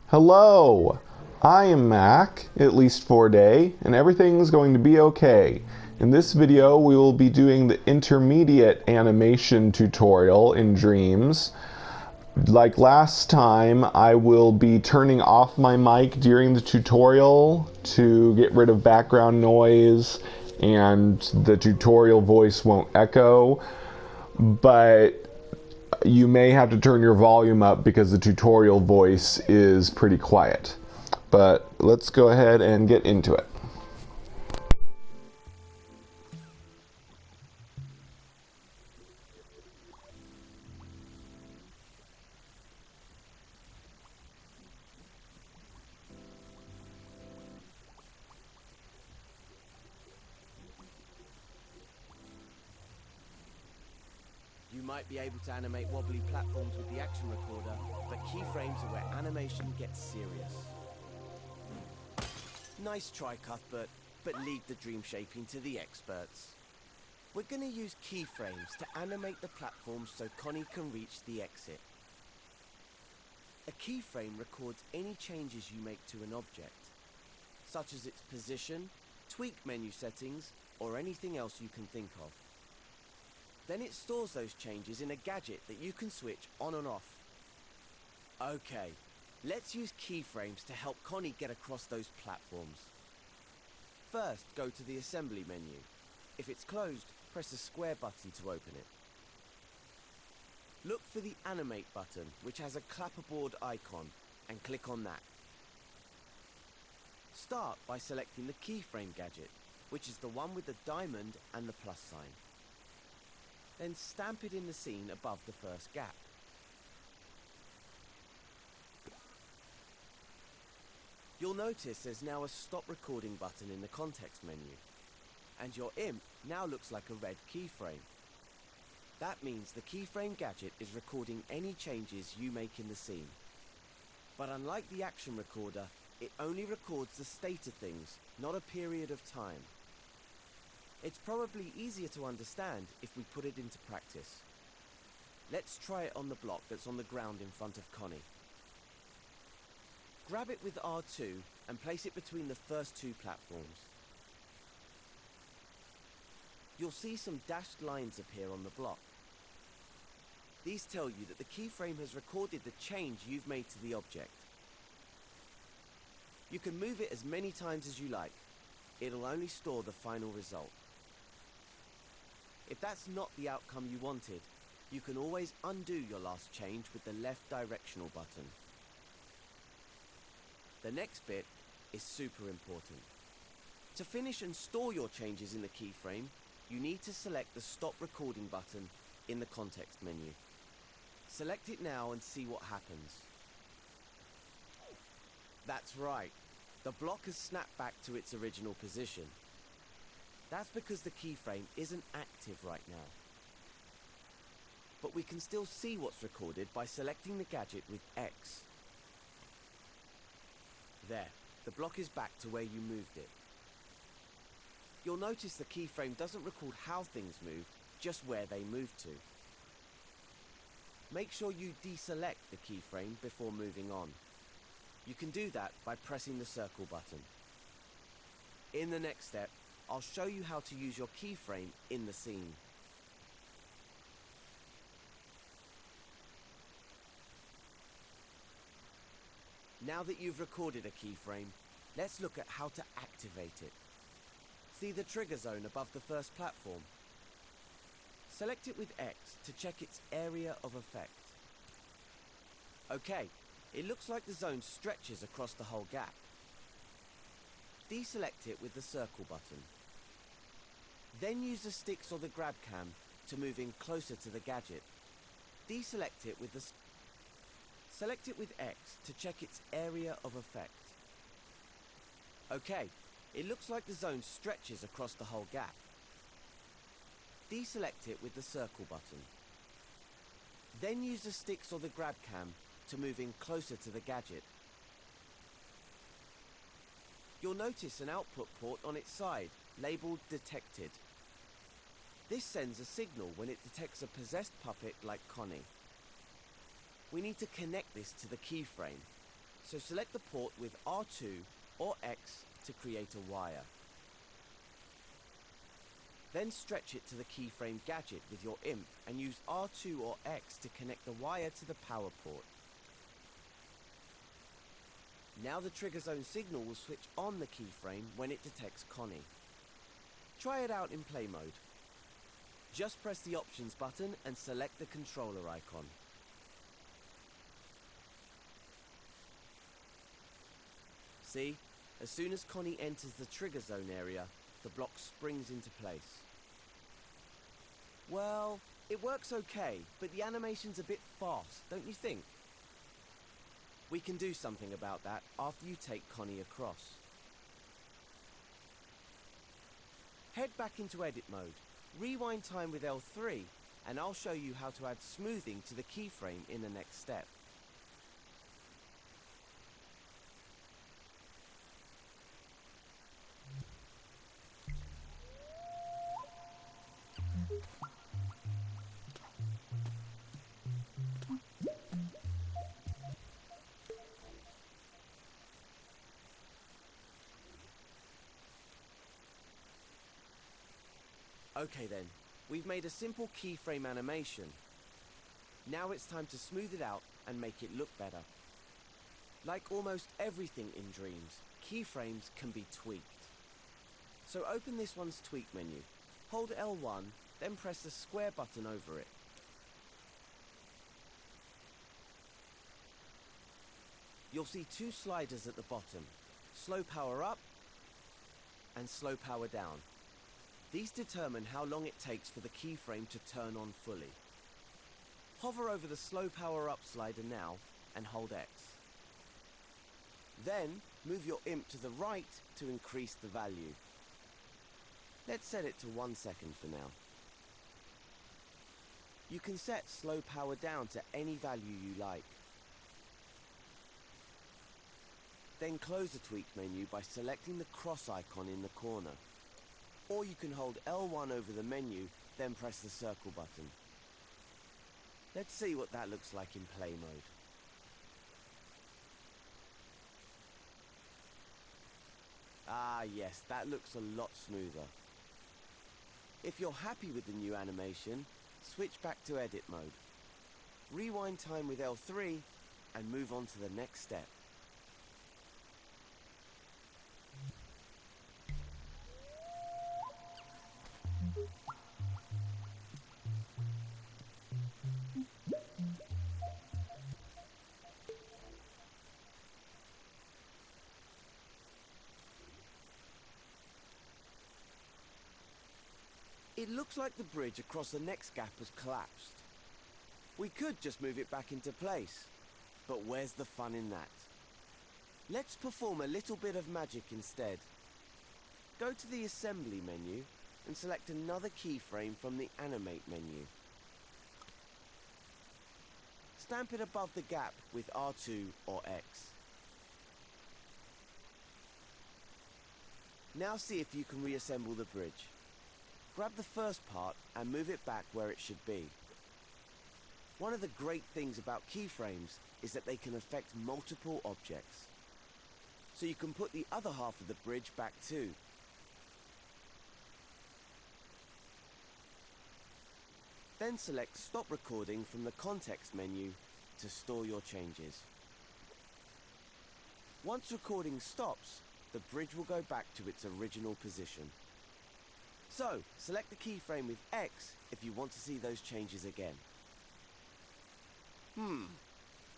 Hello, I am Mac, at least for a day, and everything's going to be okay. In this video, we will be doing the intermediate animation tutorial in Dreams. Like last time, I will be turning off my mic during the tutorial to get rid of background noise and the tutorial voice won't echo, but you may have to turn your volume up because the tutorial voice is pretty quiet. But let's go ahead and get into it. You might be able to animate wobbly platforms with the action recorder, but keyframes are where animation gets serious. Nice try, Cuthbert, but leave the dream shaping to the experts. We're going to use keyframes to animate the platforms so Connie can reach the exit. A keyframe records any changes you make to an object, such as its position, tweak menu settings, or anything else you can think of. Then it stores those changes in a gadget that you can switch on and off. Okay, let's use keyframes to help Connie get across those platforms. First, go to the assembly menu. If it's closed, press the square button to open it. Look for the Animate button, which has a clapperboard icon, and click on that. Start by selecting the keyframe gadget, which is the one with the diamond and the plus sign. Then stamp it in the scene above the first gap. You'll notice there's now a stop recording button in the context menu, and your imp now looks like a red keyframe. That means the keyframe gadget is recording any changes you make in the scene. But unlike the action recorder, it only records the state of things, not a period of time. It's probably easier to understand if we put it into practice. Let's try it on the block that's on the ground in front of Connie. Grab it with R2 and place it between the first two platforms. You'll see some dashed lines appear on the block. These tell you that the keyframe has recorded the change you've made to the object. You can move it as many times as you like. It'll only store the final result. If that's not the outcome you wanted, you can always undo your last change with the left directional button. The next bit is super important. To finish and store your changes in the keyframe, you need to select the Stop Recording button in the context menu. Select it now and see what happens. That's right. The block has snapped back to its original position. That's because the keyframe isn't active right now. But we can still see what's recorded by selecting the gadget with X. There, the block is back to where you moved it. You'll notice the keyframe doesn't record how things moved, just where they moved to. Make sure you deselect the keyframe before moving on. You can do that by pressing the circle button. In the next step, I'll show you how to use your keyframe in the scene. Now that you've recorded a keyframe, let's look at how to activate it. See the trigger zone above the first platform? Select it with X to check its area of effect. Okay, it looks like the zone stretches across the whole gap. Deselect it with the circle button. Then use the sticks or the grab cam to move in closer to the gadget. Deselect it with the... Select it with X to check its area of effect. Okay, it looks like the zone stretches across the whole gap. Deselect it with the circle button. Then use the sticks or the grab cam to move in closer to the gadget. You'll notice an output port on its side, labeled Detected. This sends a signal when it detects a possessed puppet like Connie. We need to connect this to the keyframe. So select the port with R2 or X to create a wire. Then stretch it to the keyframe gadget with your imp and use R2 or X to connect the wire to the power port. Now the trigger zone signal will switch on the keyframe when it detects Connie. Try it out in play mode. Just press the options button and select the controller icon. See, as soon as Connie enters the trigger zone area, the block springs into place. Well, it works okay, but the animation's a bit fast, don't you think? We can do something about that after you take Connie across. Head back into edit mode, rewind time with L3, and I'll show you how to add smoothing to the keyframe in the next step. Okay then, we've made a simple keyframe animation. Now it's time to smooth it out and make it look better. Like almost everything in Dreams, keyframes can be tweaked. So open this one's tweak menu, hold L1, then press the square button over it. You'll see two sliders at the bottom, slow power up and slow power down. These determine how long it takes for the keyframe to turn on fully. Hover over the slow power up slider now and hold X. Then move your imp to the right to increase the value. Let's set it to 1 second for now. You can set slow power down to any value you like. Then close the tweak menu by selecting the cross icon in the corner. Or you can hold L1 over the menu, then press the circle button. Let's see what that looks like in play mode. Ah yes, that looks a lot smoother. If you're happy with the new animation, switch back to edit mode. Rewind time with L3 and move on to the next step. It looks like the bridge across the next gap has collapsed. We could just move it back into place, but where's the fun in that? Let's perform a little bit of magic instead. Go to the Assembly menu and select another keyframe from the Animate menu. Stamp it above the gap with R2 or X. Now see if you can reassemble the bridge. Grab the first part and move it back where it should be. One of the great things about keyframes is that they can affect multiple objects. So you can put the other half of the bridge back too. Then select Stop Recording from the Context menu to store your changes. Once recording stops, the bridge will go back to its original position. So, select the keyframe with X if you want to see those changes again.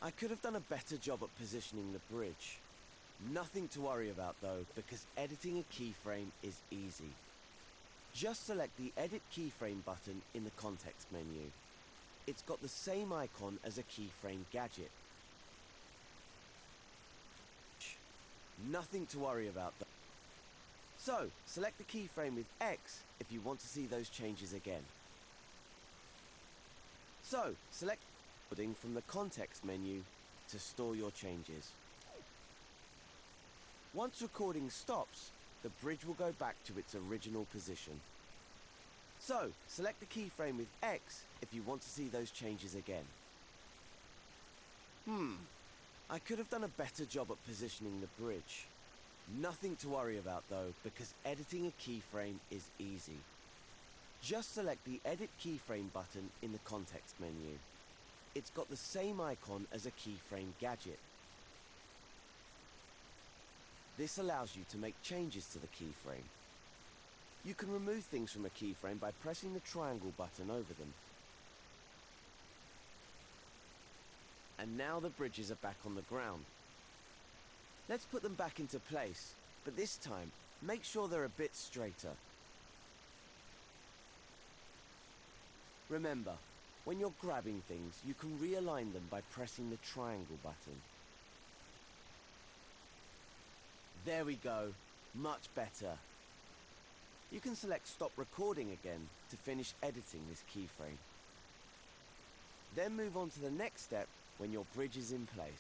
I could have done a better job at positioning the bridge. Nothing to worry about though, because editing a keyframe is easy. Just select the Edit Keyframe button in the Context menu. It's got the same icon as a keyframe gadget. Nothing to worry about though. So, select the keyframe with X if you want to see those changes again. So, select recording from the Context menu to store your changes. Once recording stops, the bridge will go back to its original position. So, select the keyframe with X if you want to see those changes again. I could have done a better job at positioning the bridge. Nothing to worry about though, because editing a keyframe is easy. Just select the Edit Keyframe button in the context menu. It's got the same icon as a keyframe gadget. This allows you to make changes to the keyframe. You can remove things from a keyframe by pressing the triangle button over them. And now the bridges are back on the ground. Let's put them back into place, but this time, make sure they're a bit straighter. Remember, when you're grabbing things, you can realign them by pressing the triangle button. There we go, much better. You can select Stop Recording again to finish editing this keyframe. Then move on to the next step when your bridge is in place.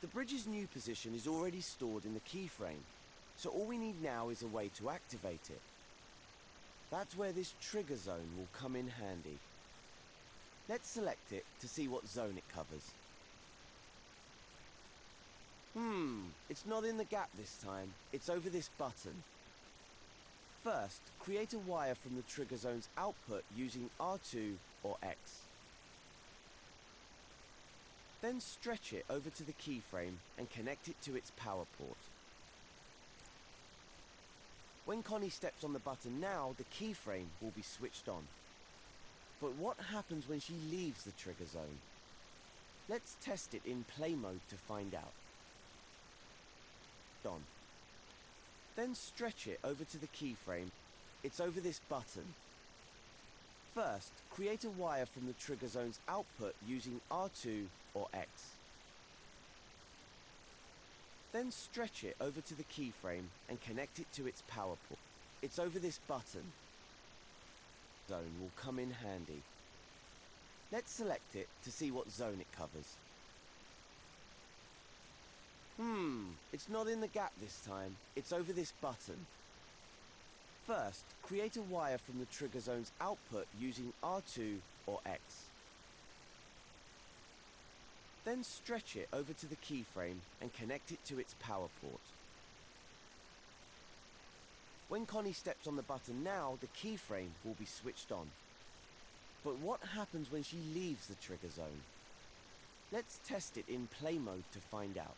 The bridge's new position is already stored in the keyframe, so all we need now is a way to activate it. That's where this trigger zone will come in handy. Let's select it to see what zone it covers. It's not in the gap this time, it's over this button. First, create a wire from the trigger zone's output using R2 or X. Then stretch it over to the keyframe and connect it to its power port. When Connie steps on the button now, the keyframe will be switched on. But what happens when she leaves the trigger zone? Let's test it in play mode to find out. On. Then stretch it over to the keyframe. It's over this button. First, create a wire from the trigger zone's output using R2 or X. Then stretch it over to the keyframe and connect it to its power port. It's over this button. Zone will come in handy. Let's select it to see what zone it covers. It's not in the gap this time, it's over this button. First, create a wire from the trigger zone's output using R2 or X. Then stretch it over to the keyframe and connect it to its power port. When Connie steps on the button now, the keyframe will be switched on. But what happens when she leaves the trigger zone? Let's test it in play mode to find out.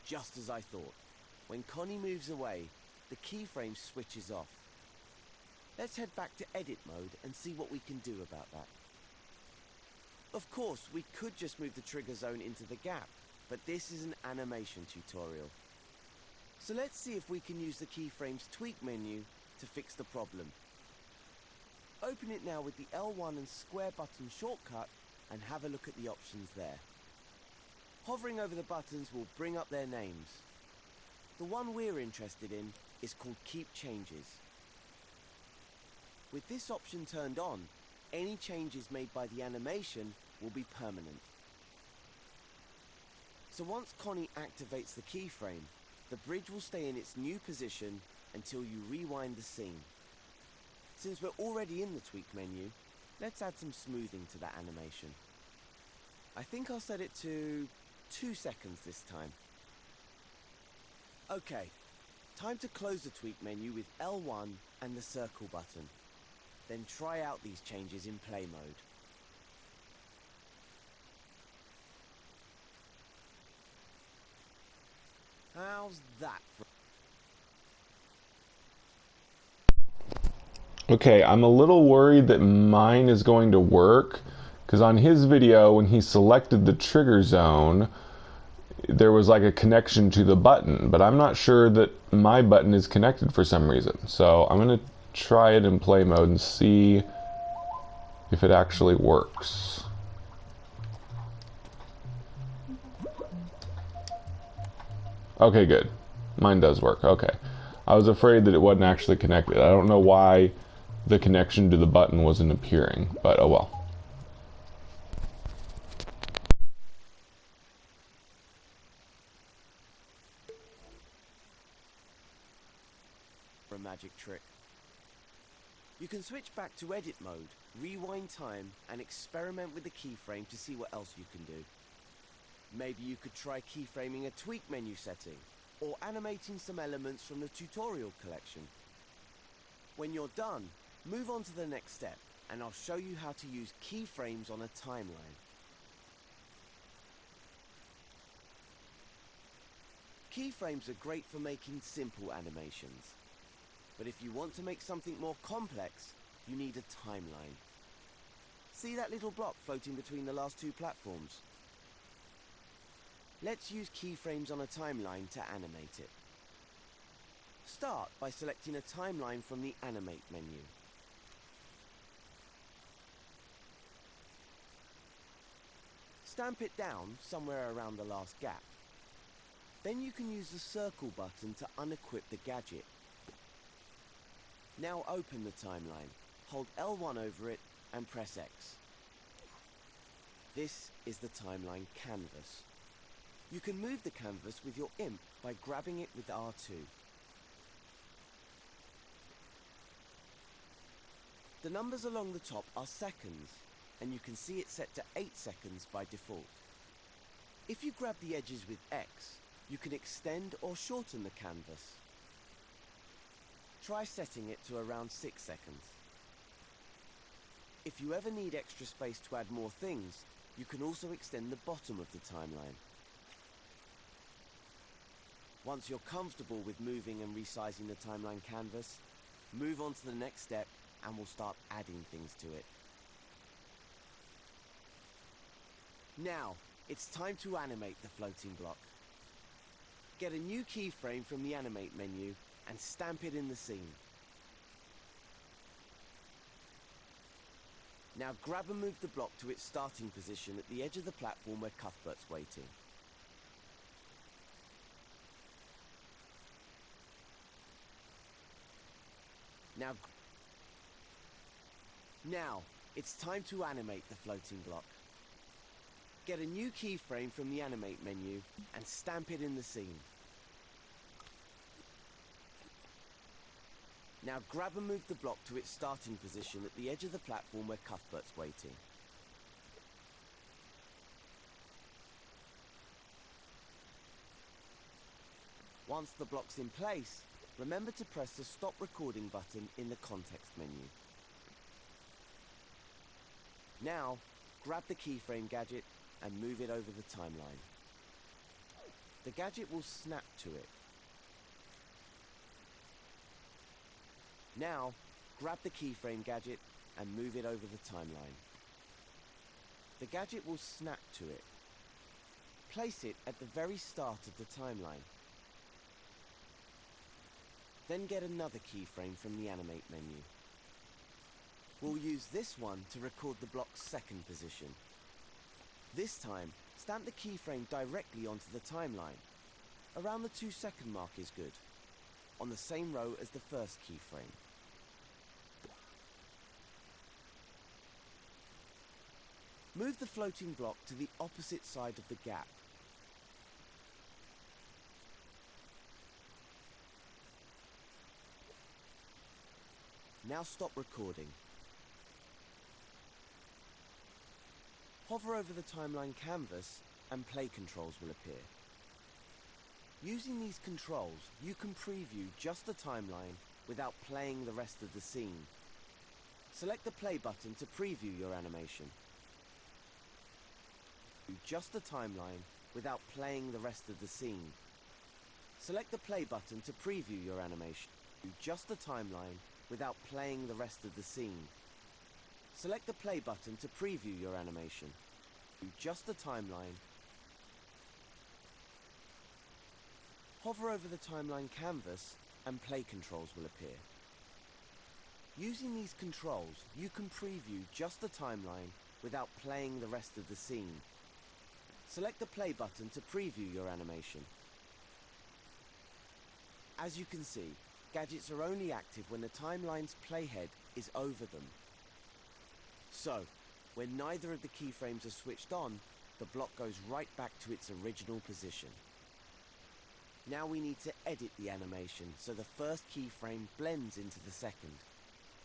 Just as I thought. When Connie moves away, the keyframe switches off. Let's head back to edit mode and see what we can do about that. Of course, we could just move the trigger zone into the gap, but this is an animation tutorial. So let's see if we can use the keyframe's tweak menu to fix the problem. Open it now with the L1 and square button shortcut and have a look at the options there. Hovering over the buttons will bring up their names. The one we're interested in is called Keep Changes. With this option turned on, any changes made by the animation will be permanent. So once Connie activates the keyframe, the bridge will stay in its new position until you rewind the scene. Since we're already in the tweak menu, let's add some smoothing to that animation. I think I'll set it to 2 seconds this time. Okay, time to close the tweak menu with L1 and the circle button. Then try out these changes in play mode. How's that for... Okay, I'm a little worried that mine is going to work, because on his video, when he selected the trigger zone, there was like a connection to the button, but I'm not sure that my button is connected for some reason. So I'm going to try it in play mode and see if it actually works. Okay, good. Mine does work. Okay. I was afraid that it wasn't actually connected. I don't know why the connection to the button wasn't appearing, but oh well. a magic trick. You can switch back to edit mode, rewind time, and experiment with the keyframe to see what else you can do. Maybe you could try keyframing a tweak menu setting, or animating some elements from the tutorial collection. When you're done, move on to the next step, and I'll show you how to use keyframes on a timeline. Keyframes are great for making simple animations. But if you want to make something more complex, you need a timeline. See that little block floating between the last two platforms? Let's use keyframes on a timeline to animate it. Start by selecting a timeline from the Animate menu. Stamp it down somewhere around the last gap. Then you can use the circle button to unequip the gadget. Now open the timeline, hold L1 over it and press X. This is the timeline canvas. You can move the canvas with your imp by grabbing it with R2. The numbers along the top are seconds, and you can see it set to 8 seconds by default. If you grab the edges with X, you can extend or shorten the canvas. Try setting it to around 6 seconds. If you ever need extra space to add more things, you can also extend the bottom of the timeline. Once you're comfortable with moving and resizing the timeline canvas, move on to the next step and we'll start adding things to it. Now, it's time to animate the floating block. Get a new keyframe from the Animate menu and stamp it in the scene. Now grab and move the block to its starting position at the edge of the platform where Cuthbert's waiting. Now, it's time to animate the floating block. Get a new keyframe from the Animate menu and stamp it in the scene. Now grab and move the block to its starting position at the edge of the platform where Cuthbert's waiting. Once the block's in place, remember to press the Stop Recording button in the context menu. Now, grab the keyframe gadget and move it over the timeline. The gadget will snap to it. Now, grab the keyframe gadget and move it over the timeline. The gadget will snap to it. Place it at the very start of the timeline. Then get another keyframe from the Animate menu. We'll use this one to record the block's second position. This time, stamp the keyframe directly onto the timeline. Around the 2-second mark is good, on the same row as the first keyframe. Move the floating block to the opposite side of the gap. Now stop recording. Hover over the timeline canvas and play controls will appear. Using these controls, you can preview just the timeline without playing the rest of the scene. Select the play button to preview your animation. Just the timeline without playing the rest of the scene. Select the play button to preview your animation. Just the timeline without playing the rest of the scene. Select the play button to preview your animation. Just the timeline. Hover over the timeline canvas and play controls will appear. Using these controls, you can preview just the timeline without playing the rest of the scene. Select the play button to preview your animation. As you can see, gadgets are only active when the timeline's playhead is over them. So, when neither of the keyframes are switched on, the block goes right back to its original position. Now we need to edit the animation so the first keyframe blends into the second.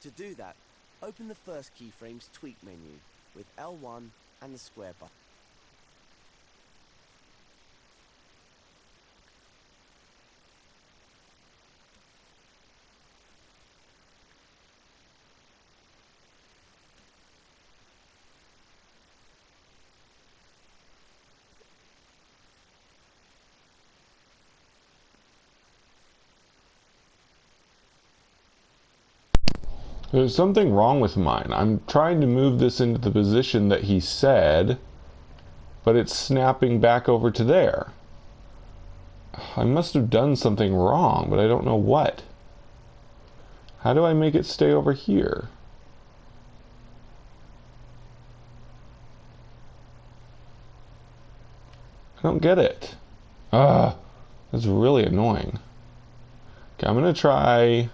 To do that, open the first keyframe's tweak menu with L1 and the square button. There's something wrong with mine. I'm trying to move this into the position that he said, but it's snapping back over to there. I must have done something wrong, but I don't know what. How do I make it stay over here? I don't get it. That's really annoying. Okay, I'm gonna try.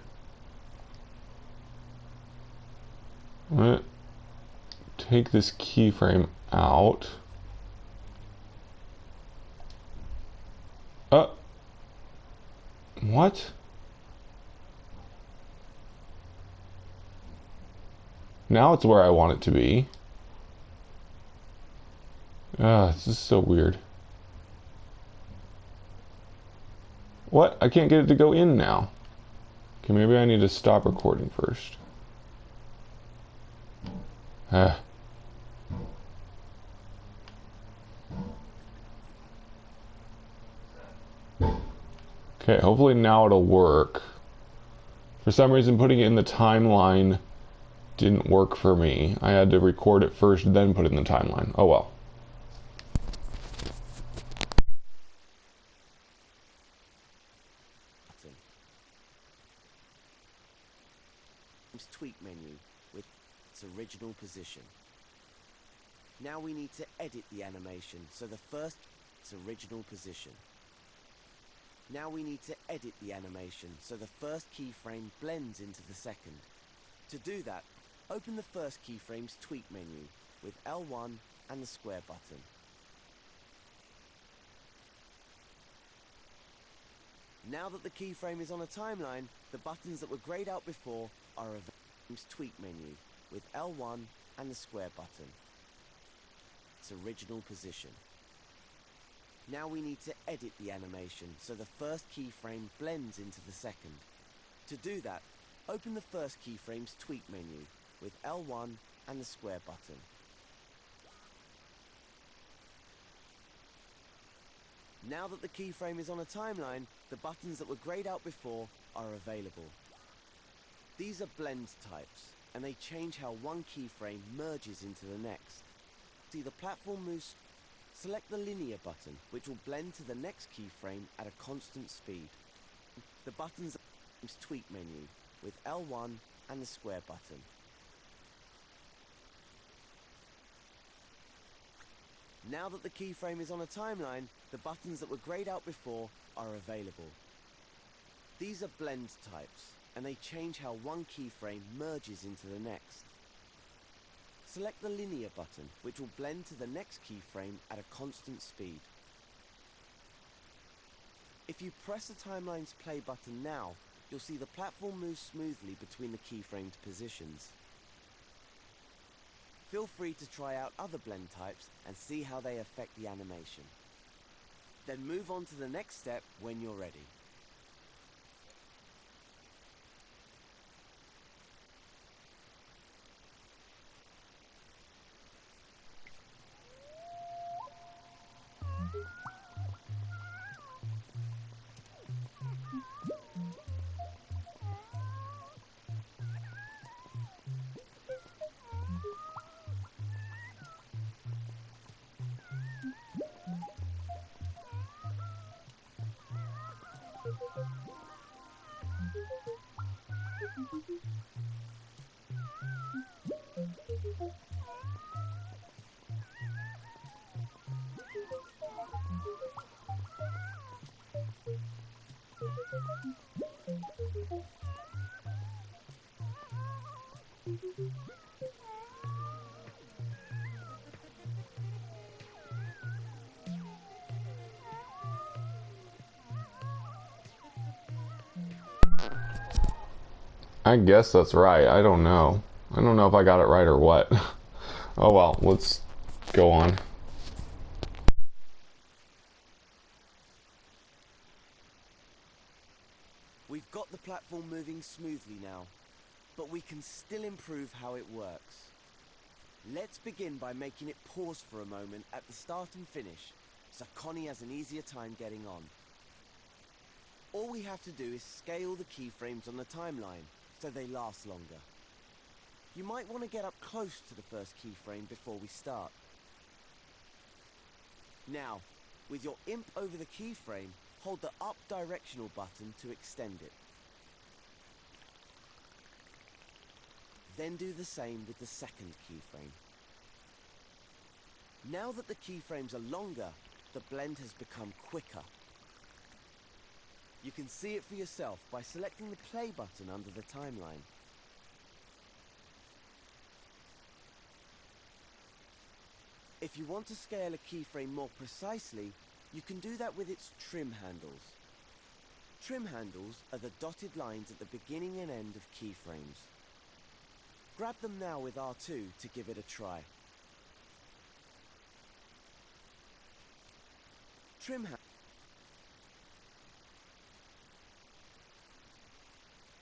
I'm gonna take this keyframe out. What? Now it's where I want it to be. This is so weird. What? I can't get it to go in now. Okay, maybe I need to stop recording first. Okay, hopefully now it'll work. For some reason, putting it in the timeline didn't work for me. I had to record it first, then put it in the timeline. Oh well. Tweak menu with its original position. Now we need to edit the animation so the first its original position. Now we need to edit the animation so the first keyframe blends into the second. To do that, open the first keyframe's tweak menu with L1 and the square button. Now that the keyframe is on a timeline, the buttons that were grayed out before are available. Tweak menu with L1 and the square button. Its original position. Now we need to edit the animation so the first keyframe blends into the second. To do that, open the first keyframe's tweak menu with L1 and the square button. Now that the keyframe is on a timeline, the buttons that were grayed out before are available. These are blend types, and they change how one keyframe merges into the next. See the platform moves. Select the linear button, which will blend to the next keyframe at a constant speed. The buttons are tweak menu with L1 and the square button. Now that the keyframe is on a timeline, the buttons that were grayed out before are available. These are blend types, and they change how one keyframe merges into the next. Select the linear button, which will blend to the next keyframe at a constant speed. If you press the timeline's play button now, you'll see the platform move smoothly between the keyframed positions. Feel free to try out other blend types and see how they affect the animation. Then move on to the next step when you're ready. I guess that's right. I don't know. I don't know if I got it right or what. Oh well, let's go on. We've got the platform moving smoothly now, but we can still improve how it works. Let's begin by making it pause for a moment at the start and finish, so Connie has an easier time getting on. All we have to do is scale the keyframes on the timeline, so they last longer. You might want to get up close to the first keyframe before we start. Now, with your imp over the keyframe, hold the up directional button to extend it. Then do the same with the second keyframe. Now that the keyframes are longer, the blend has become quicker. You can see it for yourself by selecting the play button under the timeline. If you want to scale a keyframe more precisely, you can do that with its trim handles. Trim handles are the dotted lines at the beginning and end of keyframes. Grab them now with R2 to give it a try.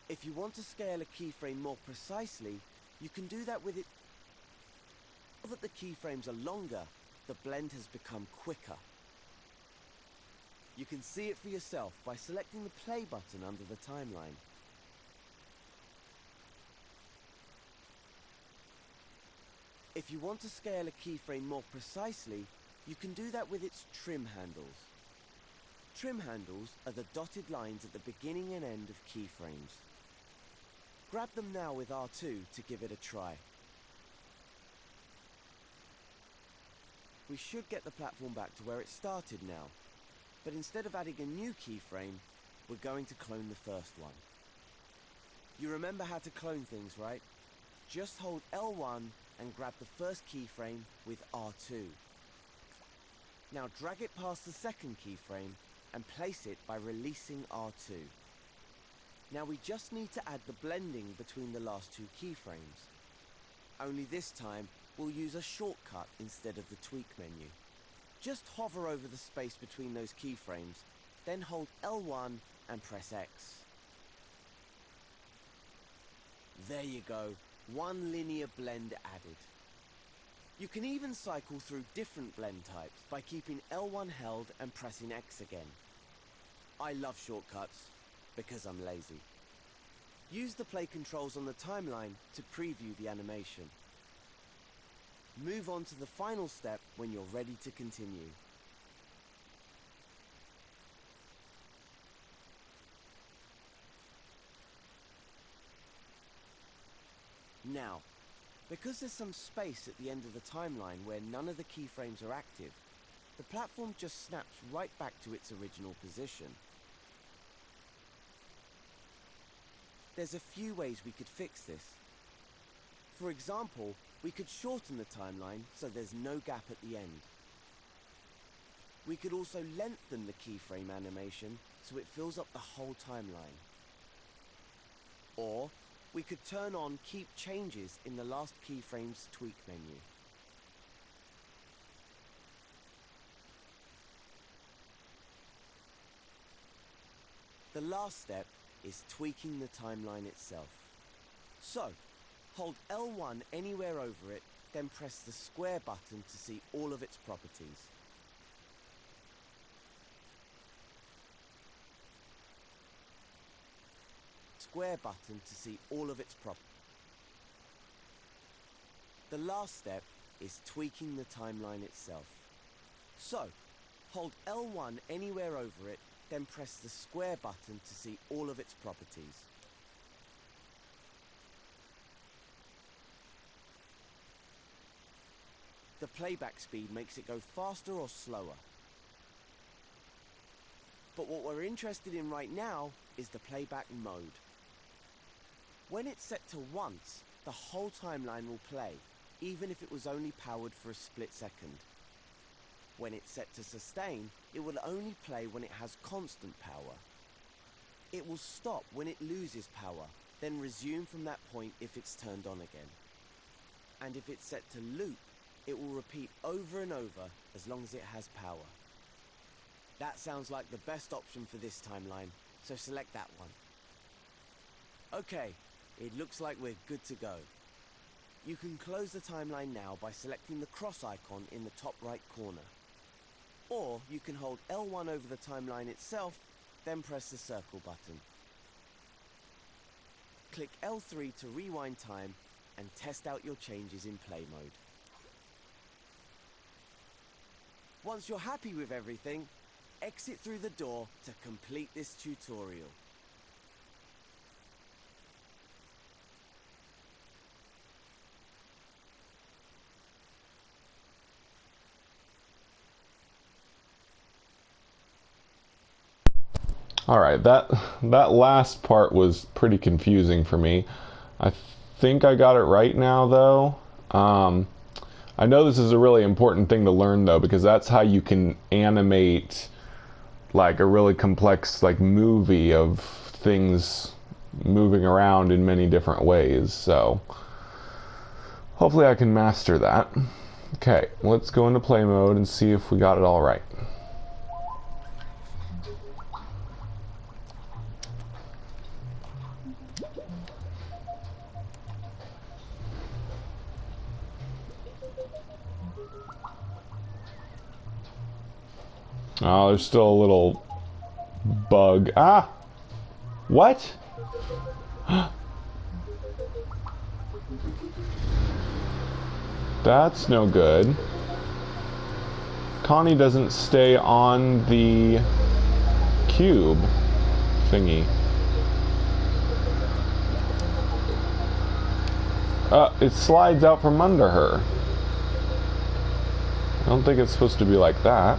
If you want to scale a keyframe more precisely, you can do that with it. Now that the keyframes are longer, the blend has become quicker. You can see it for yourself by selecting the play button under the timeline. If you want to scale a keyframe more precisely, you can do that with its trim handles. Trim handles are the dotted lines at the beginning and end of keyframes. Grab them now with R2 to give it a try. We should get the platform back to where it started now, but instead of adding a new keyframe, we're going to clone the first one. You remember how to clone things, right? Just hold L1 and grab the first keyframe with R2. Now drag it past the second keyframe and place it by releasing R2. Now we just need to add the blending between the last two keyframes. Only this time, we'll use a shortcut instead of the tweak menu. Just hover over the space between those keyframes, then hold L1 and press X. There you go, one linear blend added. You can even cycle through different blend types by keeping L1 held and pressing X again. I love shortcuts, because I'm lazy. Use the play controls on the timeline to preview the animation. Move on to the final step when you're ready to continue. Now, because there's some space at the end of the timeline where none of the keyframes are active, the platform just snaps right back to its original position. There's a few ways we could fix this. For example, we could shorten the timeline so there's no gap at the end. We could also lengthen the keyframe animation so it fills up the whole timeline. Or we could turn on Keep Changes in the last keyframe's tweak menu. The last step is tweaking the timeline itself. So, hold L1 anywhere over it, then press the square button to see all of its properties. Square button to see all of its properties. The last step is tweaking the timeline itself. So, hold L1 anywhere over it, then press the square button to see all of its properties. The playback speed makes it go faster or slower. But what we're interested in right now is the playback mode. When it's set to once, the whole timeline will play, even if it was only powered for a split second. When it's set to sustain, it will only play when it has constant power. It will stop when it loses power, Then resume from that point if it's turned on again. And if it's set to loop, it will repeat over and over as long as it has power. That sounds like the best option for this timeline, so select that one. Okay, it looks like we're good to go. You can close the timeline now by selecting the cross icon in the top right corner. Or you can hold L1 over the timeline itself, then press the circle button. Click L3 to rewind time and test out your changes in play mode. Once you're happy with everything, exit through the door to complete this tutorial. Alright, that last part was pretty confusing for me. I think I got it right now, though. I know this is a really important thing to learn, though, because that's how you can animate like a really complex like movie of things moving around in many different ways. So hopefully I can master that. Okay, let's go into play mode and see if we got it all right. Oh, there's still a little bug. Ah! What? That's no good. Connie doesn't stay on the cube thingy. It slides out from under her. I don't think it's supposed to be like that.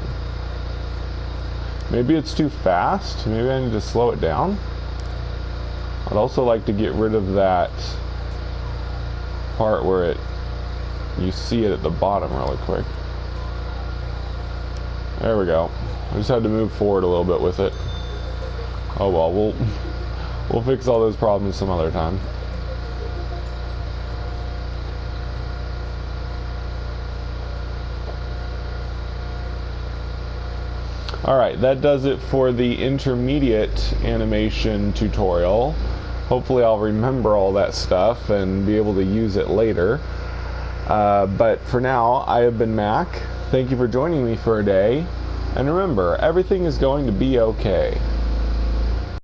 Maybe it's too fast. Maybe I need to slow it down. I'd also like to get rid of that part where you see it at the bottom really quick. There we go. I just had to move forward a little bit with it. Oh well, we'll fix all those problems some other time. Alright, that does it for the intermediate animation tutorial. Hopefully I'll remember all that stuff and be able to use it later. But for now, I have been Mac. Thank you for joining me for a day. And remember, everything is going to be okay.